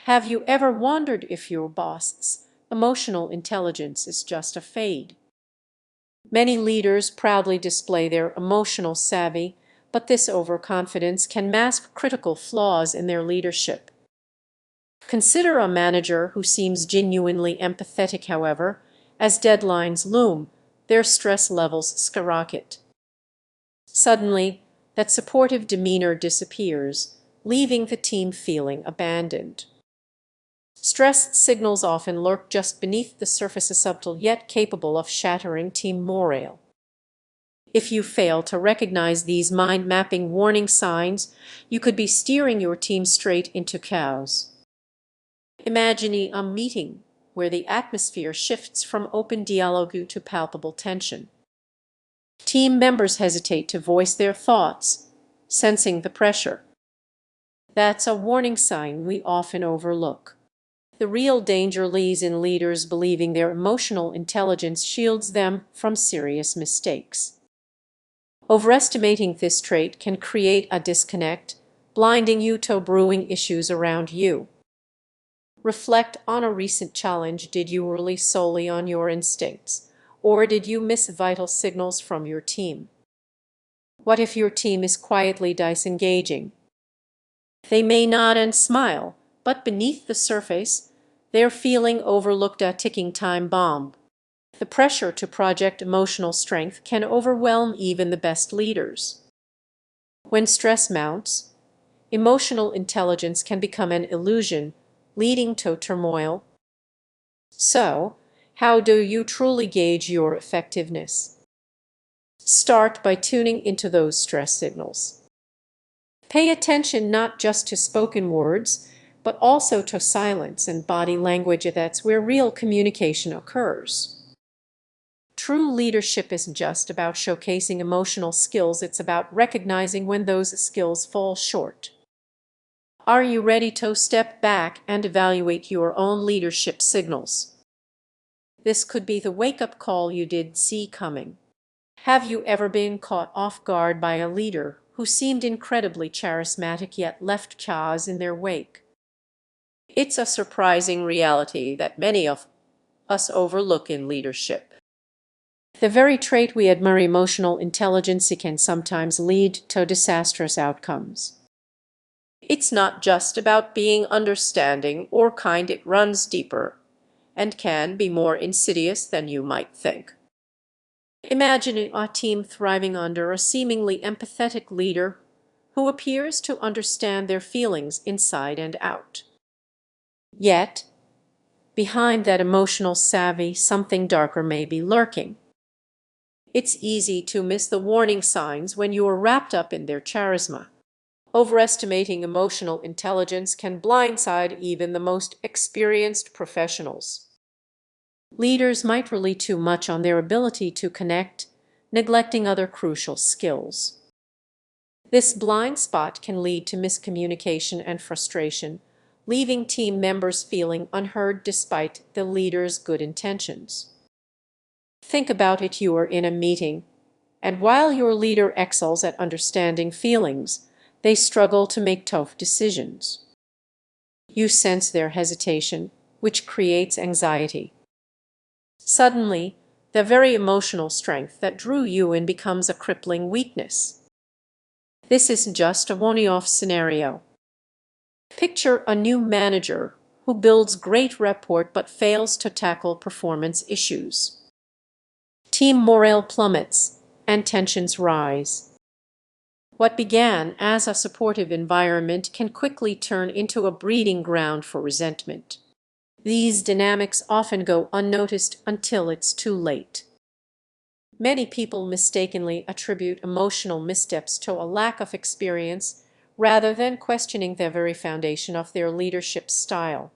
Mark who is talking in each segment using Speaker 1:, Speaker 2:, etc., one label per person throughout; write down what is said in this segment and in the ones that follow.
Speaker 1: Have you ever wondered if your boss's emotional intelligence is just a fade? Many leaders proudly display their emotional savvy, but this overconfidence can mask critical flaws in their leadership. Consider a manager who seems genuinely empathetic, however, as deadlines loom, their stress levels skyrocket. Suddenly, that supportive demeanor disappears, leaving the team feeling abandoned. Stress signals often lurk just beneath the surface, subtle yet capable of shattering team morale. If you fail to recognize these mind-mapping warning signs, you could be steering your team straight into chaos. Imagine a meeting where the atmosphere shifts from open dialogue to palpable tension. Team members hesitate to voice their thoughts, sensing the pressure. That's a warning sign we often overlook. The real danger lies in leaders believing their emotional intelligence shields them from serious mistakes. Overestimating this trait can create a disconnect, blinding you to brewing issues around you. Reflect on a recent challenge. Did you rely solely on your instincts, or did you miss vital signals from your team? What if your team is quietly disengaging? They may nod and smile, but beneath the surface, they're feeling overlooked, a ticking time bomb. The pressure to project emotional strength can overwhelm even the best leaders. When stress mounts, emotional intelligence can become an illusion, leading to turmoil. So, how do you truly gauge your effectiveness? Start by tuning into those stress signals. Pay attention not just to spoken words, but also to silence and body language. That's where real communication occurs. True leadership isn't just about showcasing emotional skills, it's about recognizing when those skills fall short. Are you ready to step back and evaluate your own leadership signals? This could be the wake-up call you didn't see coming. Have you ever been caught off guard by a leader who seemed incredibly charismatic yet left chaos in their wake? It's a surprising reality that many of us overlook in leadership. The very trait we admire, emotional intelligence, can sometimes lead to disastrous outcomes. It's not just about being understanding or kind, it runs deeper and can be more insidious than you might think. Imagine a team thriving under a seemingly empathetic leader who appears to understand their feelings inside and out. Yet, behind that emotional savvy, something darker may be lurking. It's easy to miss the warning signs when you are wrapped up in their charisma. Overestimating emotional intelligence can blindside even the most experienced professionals. Leaders might rely too much on their ability to connect, neglecting other crucial skills. This blind spot can lead to miscommunication and frustration, leaving team members feeling unheard despite the leader's good intentions. Think about it: you are in a meeting, and while your leader excels at understanding feelings, they struggle to make tough decisions. You sense their hesitation, which creates anxiety. Suddenly, the very emotional strength that drew you in becomes a crippling weakness. This isn't just a one-off scenario. Picture a new manager who builds great rapport but fails to tackle performance issues. Team morale plummets and tensions rise. What began as a supportive environment can quickly turn into a breeding ground for resentment. These dynamics often go unnoticed until it's too late. Many people mistakenly attribute emotional missteps to a lack of experience rather than questioning the very foundation of their leadership style.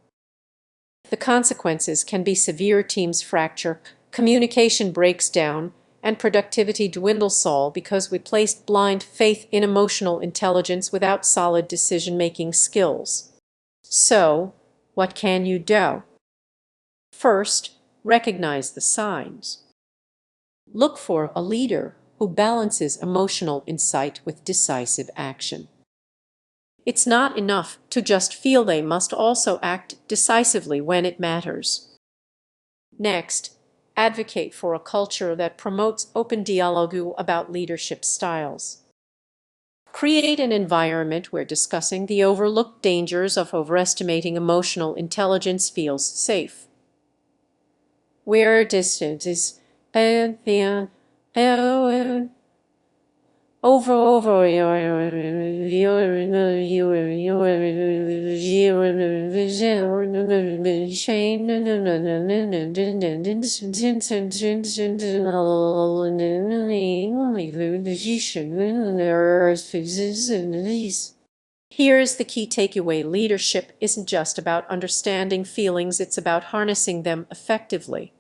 Speaker 1: The consequences can be severe: teams fracture, communication breaks down, and productivity dwindles, all because we placed blind faith in emotional intelligence without solid decision-making skills. So, what can you do? First, recognize the signs. Look for a leader who balances emotional insight with decisive action. It's not enough to just feel, they must also act decisively when it matters. Next, advocate for a culture that promotes open dialogue about leadership styles. Create an environment where discussing the overlooked dangers of overestimating emotional intelligence feels safe. Where distance is over Here's the key takeaway: leadership isn't just about understanding feelings, it's about harnessing them effectively.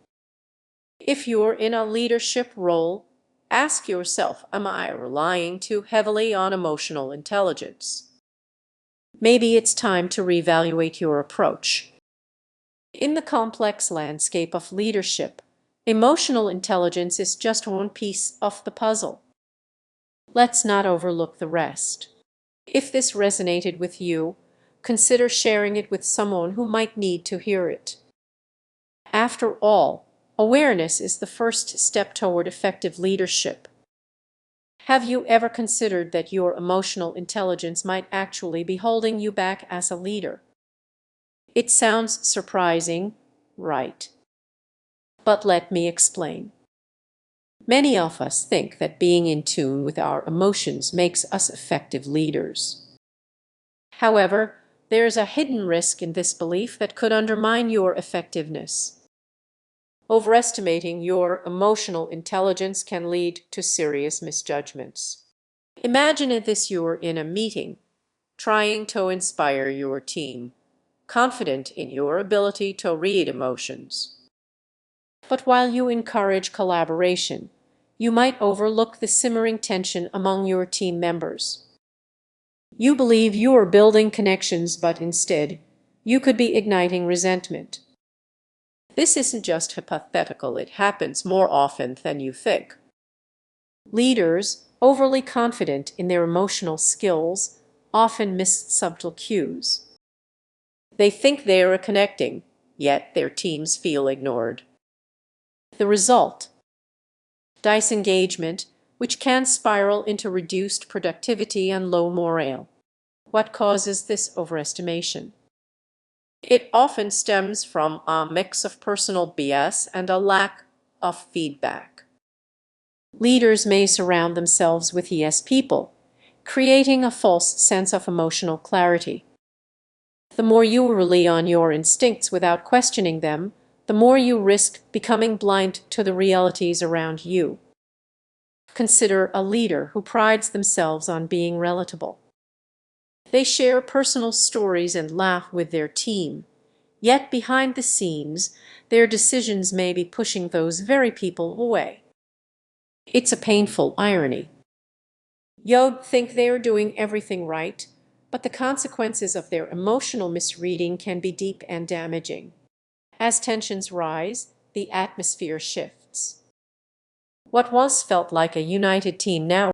Speaker 1: If you're in a leadership role, ask yourself, am I relying too heavily on emotional intelligence? Maybe it's time to reevaluate your approach. In the complex landscape of leadership, emotional intelligence is just one piece of the puzzle. Let's not overlook the rest. If this resonated with you, consider sharing it with someone who might need to hear it. After all, awareness is the first step toward effective leadership. Have you ever considered that your emotional intelligence might actually be holding you back as a leader? It sounds surprising, right? But let me explain. Many of us think that being in tune with our emotions makes us effective leaders. However, there's a hidden risk in this belief that could undermine your effectiveness. Overestimating your emotional intelligence can lead to serious misjudgments. Imagine this: you're in a meeting, trying to inspire your team, confident in your ability to read emotions. But while you encourage collaboration, you might overlook the simmering tension among your team members. You believe you are building connections, but instead, you could be igniting resentment. This isn't just hypothetical, it happens more often than you think. Leaders, overly confident in their emotional skills, often miss subtle cues. They think they are connecting, yet their teams feel ignored. The result: disengagement, which can spiral into reduced productivity and low morale. What causes this overestimation? It often stems from a mix of personal bias and a lack of feedback. Leaders may surround themselves with yes people, creating a false sense of emotional clarity. The more you rely on your instincts without questioning them, the more you risk becoming blind to the realities around you. Consider a leader who prides themselves on being relatable. They share personal stories and laugh with their team, yet behind the scenes, their decisions may be pushing those very people away. It's a painful irony. You'd think they are doing everything right, but the consequences of their emotional misreading can be deep and damaging. As tensions rise, the atmosphere shifts. What once felt like a united team now